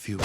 love you.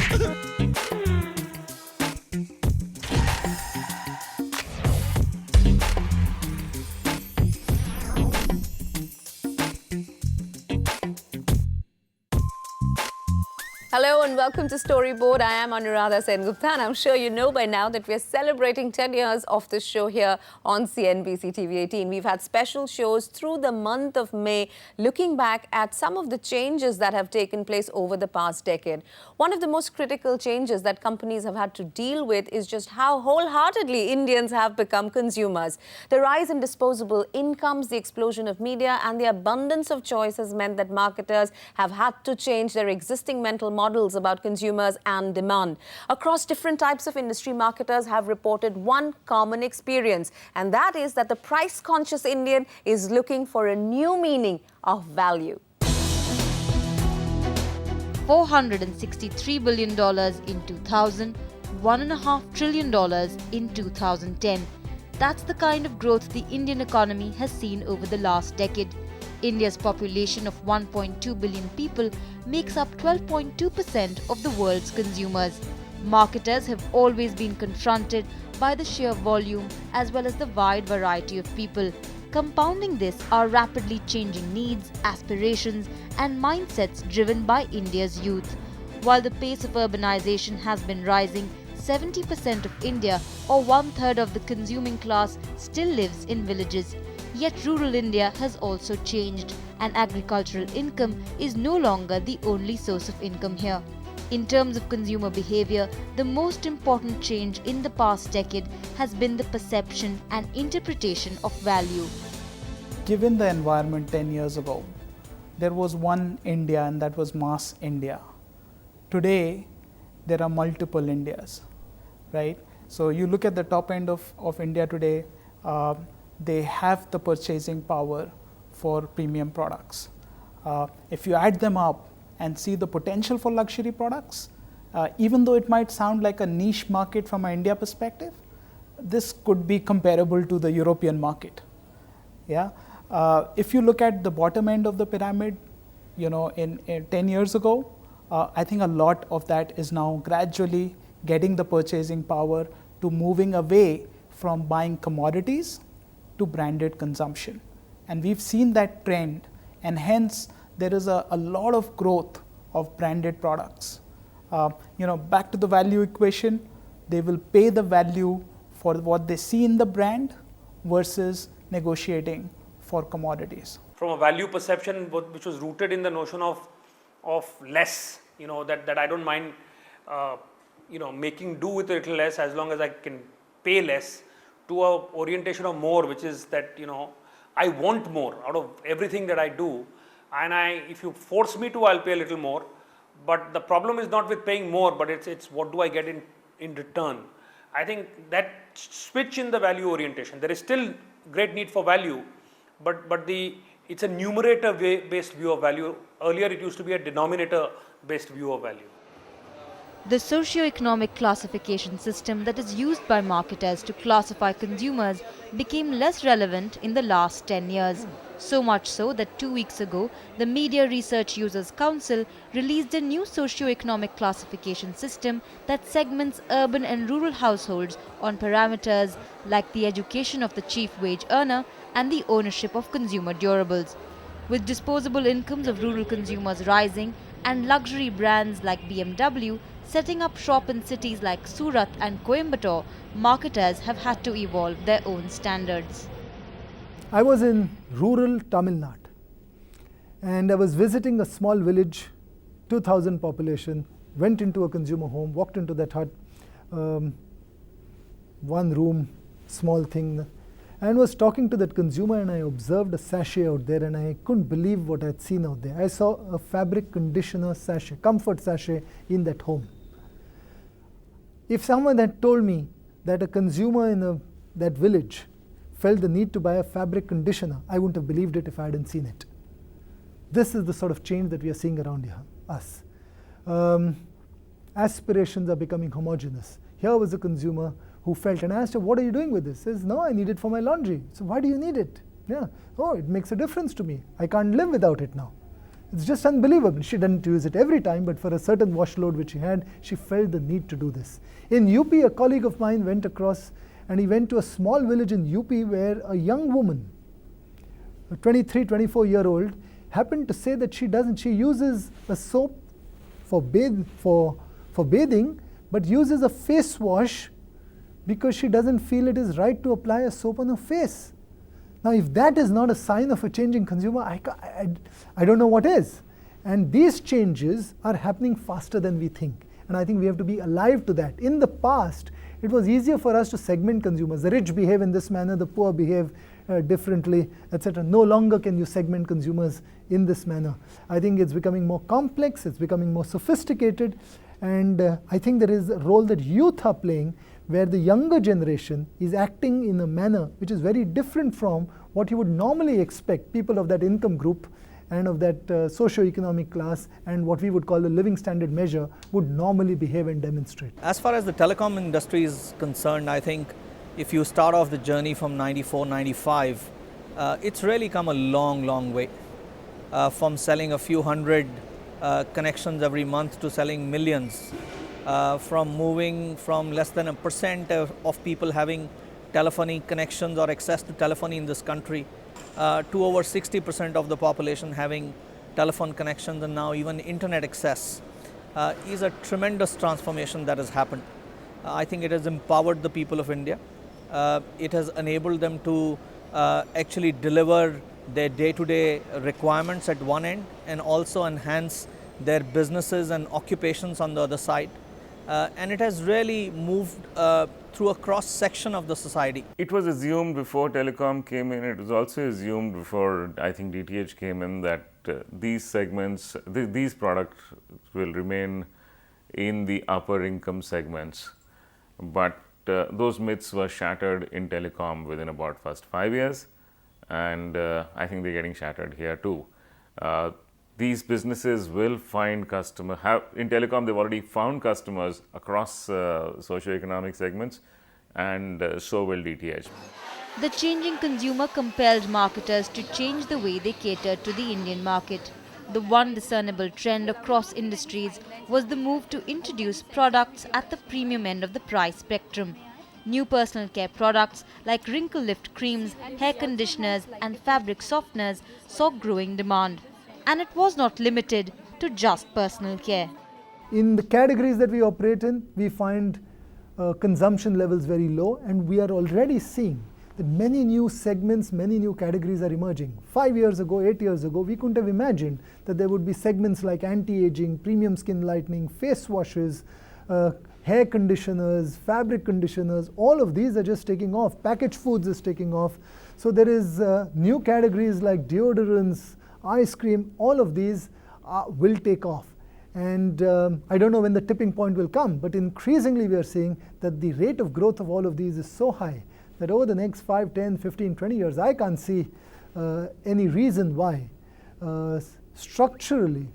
Hello and welcome to Storyboard. I am Anuradha Sengupta and I'm sure you know by now that we're celebrating 10 years of this show here on CNBC TV18. We've had special shows through the month of May looking back at some of the changes that have taken place over the past decade. One of the most critical changes that companies have had to deal with is just how wholeheartedly Indians have become consumers. The rise in disposable incomes, the explosion of media and the abundance of choice has meant that marketers have had to change their existing mental models about consumers and demand. Across different types of industry, marketers have reported one common experience, and that is that the price-conscious Indian is looking for a new meaning of value. $463 billion in 2000, $1.5 trillion in 2010. That's the kind of growth the Indian economy has seen over the last decade. India's population of 1.2 billion people makes up 12.2% of the world's consumers. Marketers have always been confronted by the sheer volume as well as the wide variety of people. Compounding this are rapidly changing needs, aspirations, and mindsets driven by India's youth. While the pace of urbanization has been rising, 70% of India, or one-third of the consuming class, still lives in villages. Yet rural India has also changed, and agricultural income is no longer the only source of income here. In terms of consumer behavior, the most important change in the past decade has been the perception and interpretation of value. Given the environment 10 years ago, there was one India and that was mass India. Today, there are multiple Indias, right? So you look at the top end of India today, they have the purchasing power for premium products. If you add them up and see the potential for luxury products, even though it might sound like a niche market from an India perspective, this could be comparable to the European market. Yeah. If you look at the bottom end of the pyramid, in 10 years ago, I think a lot of that is now gradually getting the purchasing power to moving away from buying commodities to branded consumption. And we've seen that trend, and hence there is a lot of growth of branded products. Back to the value equation, they will pay the value for what they see in the brand versus negotiating for commodities. From a value perception which was rooted in the notion of less, that I don't mind making do with a little less as long as I can pay less, to a orientation of more, which is that I want more out of everything that I do, and if you force me to, I'll pay a little more. But the problem is not with paying more, but it's what do I get in return. I think that switch in the value orientation, there is still great need for value, but it's a numerator based view of value. Earlier it used to be a denominator based view of value. The socio-economic classification system that is used by marketers to classify consumers became less relevant in the last 10 years. So much so that 2 weeks ago, the Media Research Users Council released a new socio-economic classification system that segments urban and rural households on parameters like the education of the chief wage earner and the ownership of consumer durables. With disposable incomes of rural consumers rising and luxury brands like BMW setting up shop in cities like Surat and Coimbatore, marketers have had to evolve their own standards. I was in rural Tamil Nadu and I was visiting a small village, 2,000 population, went into a consumer home, walked into that hut, one room, small thing, and was talking to that consumer, and I observed a sachet out there and I couldn't believe what I had seen out there. I saw a fabric conditioner sachet, comfort sachet in that home. If someone had told me that a consumer in that village felt the need to buy a fabric conditioner, I wouldn't have believed it if I hadn't seen it. This is the sort of change that we are seeing around here, us. Aspirations are becoming homogeneous. Here was a consumer who felt, and I asked her, what are you doing with this? He says, no, I need it for my laundry. So why do you need it? Yeah, oh, it makes a difference to me. I can't live without it now. It's just unbelievable. She didn't use it every time, but for a certain wash load which she had, she felt the need to do this. In UP, a colleague of mine went across and he went to a small village in UP where a young woman, a 23, 24-year-old, happened to say that she uses a soap for bathing, but uses a face wash because she doesn't feel it is right to apply a soap on her face. Now, if that is not a sign of a changing consumer, I don't know what is. And these changes are happening faster than we think. And I think we have to be alive to that. In the past, it was easier for us to segment consumers. The rich behave in this manner, the poor behave differently, etc. No longer can you segment consumers in this manner. I think it's becoming more complex, it's becoming more sophisticated, and I think there is a role that youth are playing where the younger generation is acting in a manner which is very different from what you would normally expect people of that income group and of that socio-economic class and what we would call the living standard measure would normally behave and demonstrate. As far as the telecom industry is concerned, I think if you start off the journey from 94, 95, it's really come a long way. From selling a few hundred connections every month to selling millions. From moving from less than 1% of people having telephony connections or access to telephony in this country to over 60% of the population having telephone connections and now even internet access is a tremendous transformation that has happened. I think it has empowered the people of India. It has enabled them to actually deliver their day-to-day requirements at one end and also enhance their businesses and occupations on the other side. And it has really moved through a cross-section of the society. It was assumed before telecom came in, it was also assumed before I think DTH came in that these segments, these products will remain in the upper income segments. But those myths were shattered in telecom within about first 5 years, and I think they're getting shattered here too. These businesses will find in telecom they've already found customers across socio-economic segments, and so will DTH. The changing consumer compelled marketers to change the way they cater to the Indian market. The one discernible trend across industries was the move to introduce products at the premium end of the price spectrum. New personal care products like wrinkle lift creams, hair conditioners and fabric softeners saw growing demand. And it was not limited to just personal care. In the categories that we operate in, we find consumption levels very low, and we are already seeing that many new segments, many new categories are emerging. 5 years ago, 8 years ago, we couldn't have imagined that there would be segments like anti-aging, premium skin lightening, face washes, hair conditioners, fabric conditioners. All of these are just taking off. Packaged foods is taking off. So there is new categories like deodorants, ice cream, all of these will take off. And I don't know when the tipping point will come, but increasingly we are seeing that the rate of growth of all of these is so high that over the next 5, 10, 15, 20 years, I can't see any reason why structurally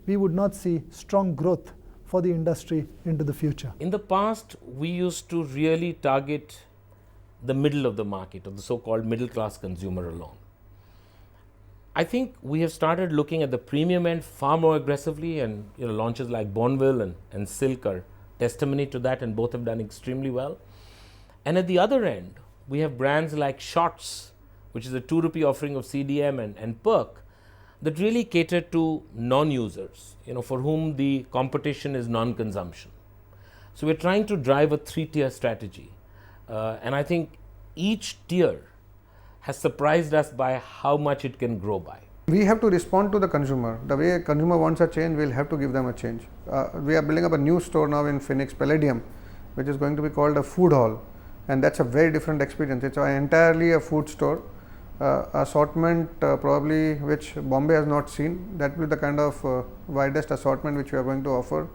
we would not see strong growth for the industry into the future. In the past, we used to really target the middle of the market, or the so-called middle class consumer alone. I think we have started looking at the premium end far more aggressively, and launches like Bonville and Silk are testimony to that, and both have done extremely well. And at the other end, we have brands like Shots, which is a 2 rupee offering of CDM and Perk, that really cater to non-users, for whom the competition is non-consumption. So we're trying to drive a 3-tier strategy, and I think each tier has surprised us by how much it can grow by. We have to respond to the consumer. The way a consumer wants a change, we'll have to give them a change. We are building up a new store now in Phoenix, Palladium, which is going to be called a food hall, and that's a very different experience. It's entirely a food store, assortment probably which Bombay has not seen. That will be the kind of widest assortment which we are going to offer,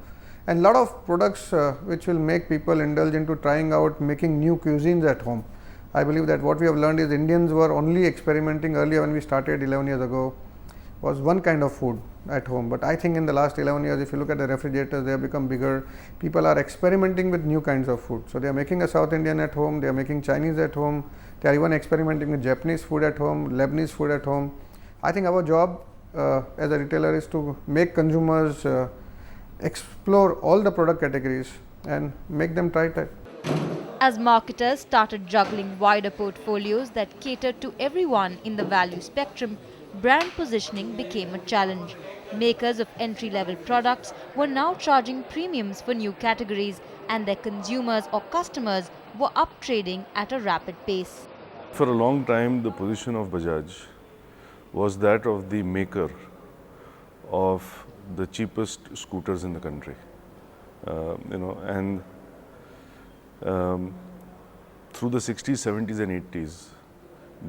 and a lot of products which will make people indulge into trying out making new cuisines at home. I believe that what we have learned is Indians were only experimenting earlier when we started 11 years ago was one kind of food at home, but I think in the last 11 years, if you look at the refrigerators, they have become bigger. People are experimenting with new kinds of food. So they are making a South Indian at home, they are making Chinese at home, they are even experimenting with Japanese food at home, Lebanese food at home. I think our job as a retailer is to make consumers explore all the product categories and make them try it. As marketers started juggling wider portfolios that catered to everyone in the value spectrum, brand positioning became a challenge. Makers of entry-level products were now charging premiums for new categories, and their consumers or customers were uptrading at a rapid pace. For a long time, the position of Bajaj was that of the maker of the cheapest scooters in the country. Through the 60s, 70s and 80s,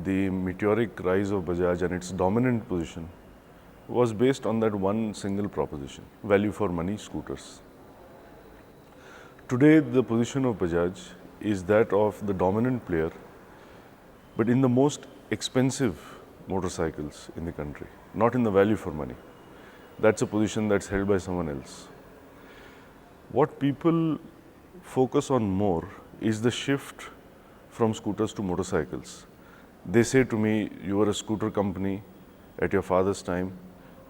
the meteoric rise of Bajaj and its dominant position was based on that one single proposition, value for money scooters. Today, the position of Bajaj is that of the dominant player, but in the most expensive motorcycles in the country, not in the value for money. That's a position that's held by someone else. What people focus on more is the shift from scooters to motorcycles. They say to me, you were a scooter company at your father's time,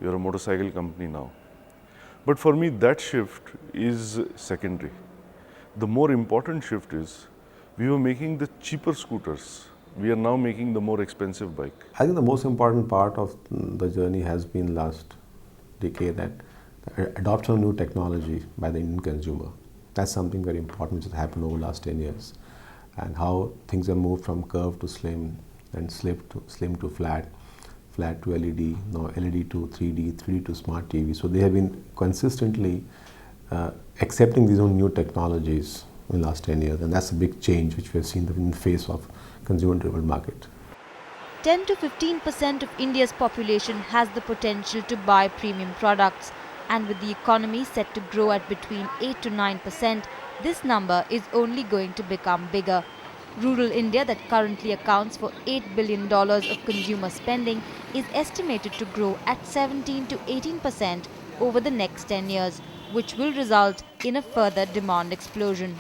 you're a motorcycle company now. But for me, that shift is secondary. The more important shift is, we were making the cheaper scooters. We are now making the more expensive bike. I think the most important part of the journey has been last decade, that adoption of new technology by the Indian consumer. That's something very important which has happened over the last 10 years. And how things have moved from curved to slim, and slim to flat, flat to LED, now LED to 3D, 3D to smart TV. So they have been consistently accepting these own new technologies in the last 10 years, and that's a big change which we have seen in the face of consumer-driven market. 10 to 15% of India's population has the potential to buy premium products, and with the economy set to grow at between 8 to 9%, this number is only going to become bigger. Rural India, that currently accounts for $8 billion of consumer spending, is estimated to grow at 17 to 18% over the next 10 years, which will result in a further demand explosion.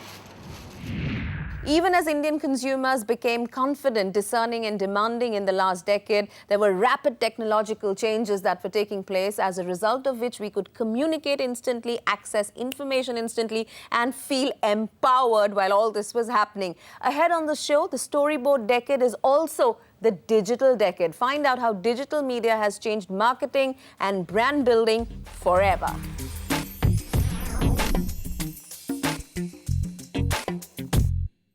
Even as Indian consumers became confident, discerning and demanding in the last decade, there were rapid technological changes that were taking place, as a result of which we could communicate instantly, access information instantly and feel empowered while all this was happening. Ahead on the show, the Storyboard decade is also the digital decade. Find out how digital media has changed marketing and brand building forever.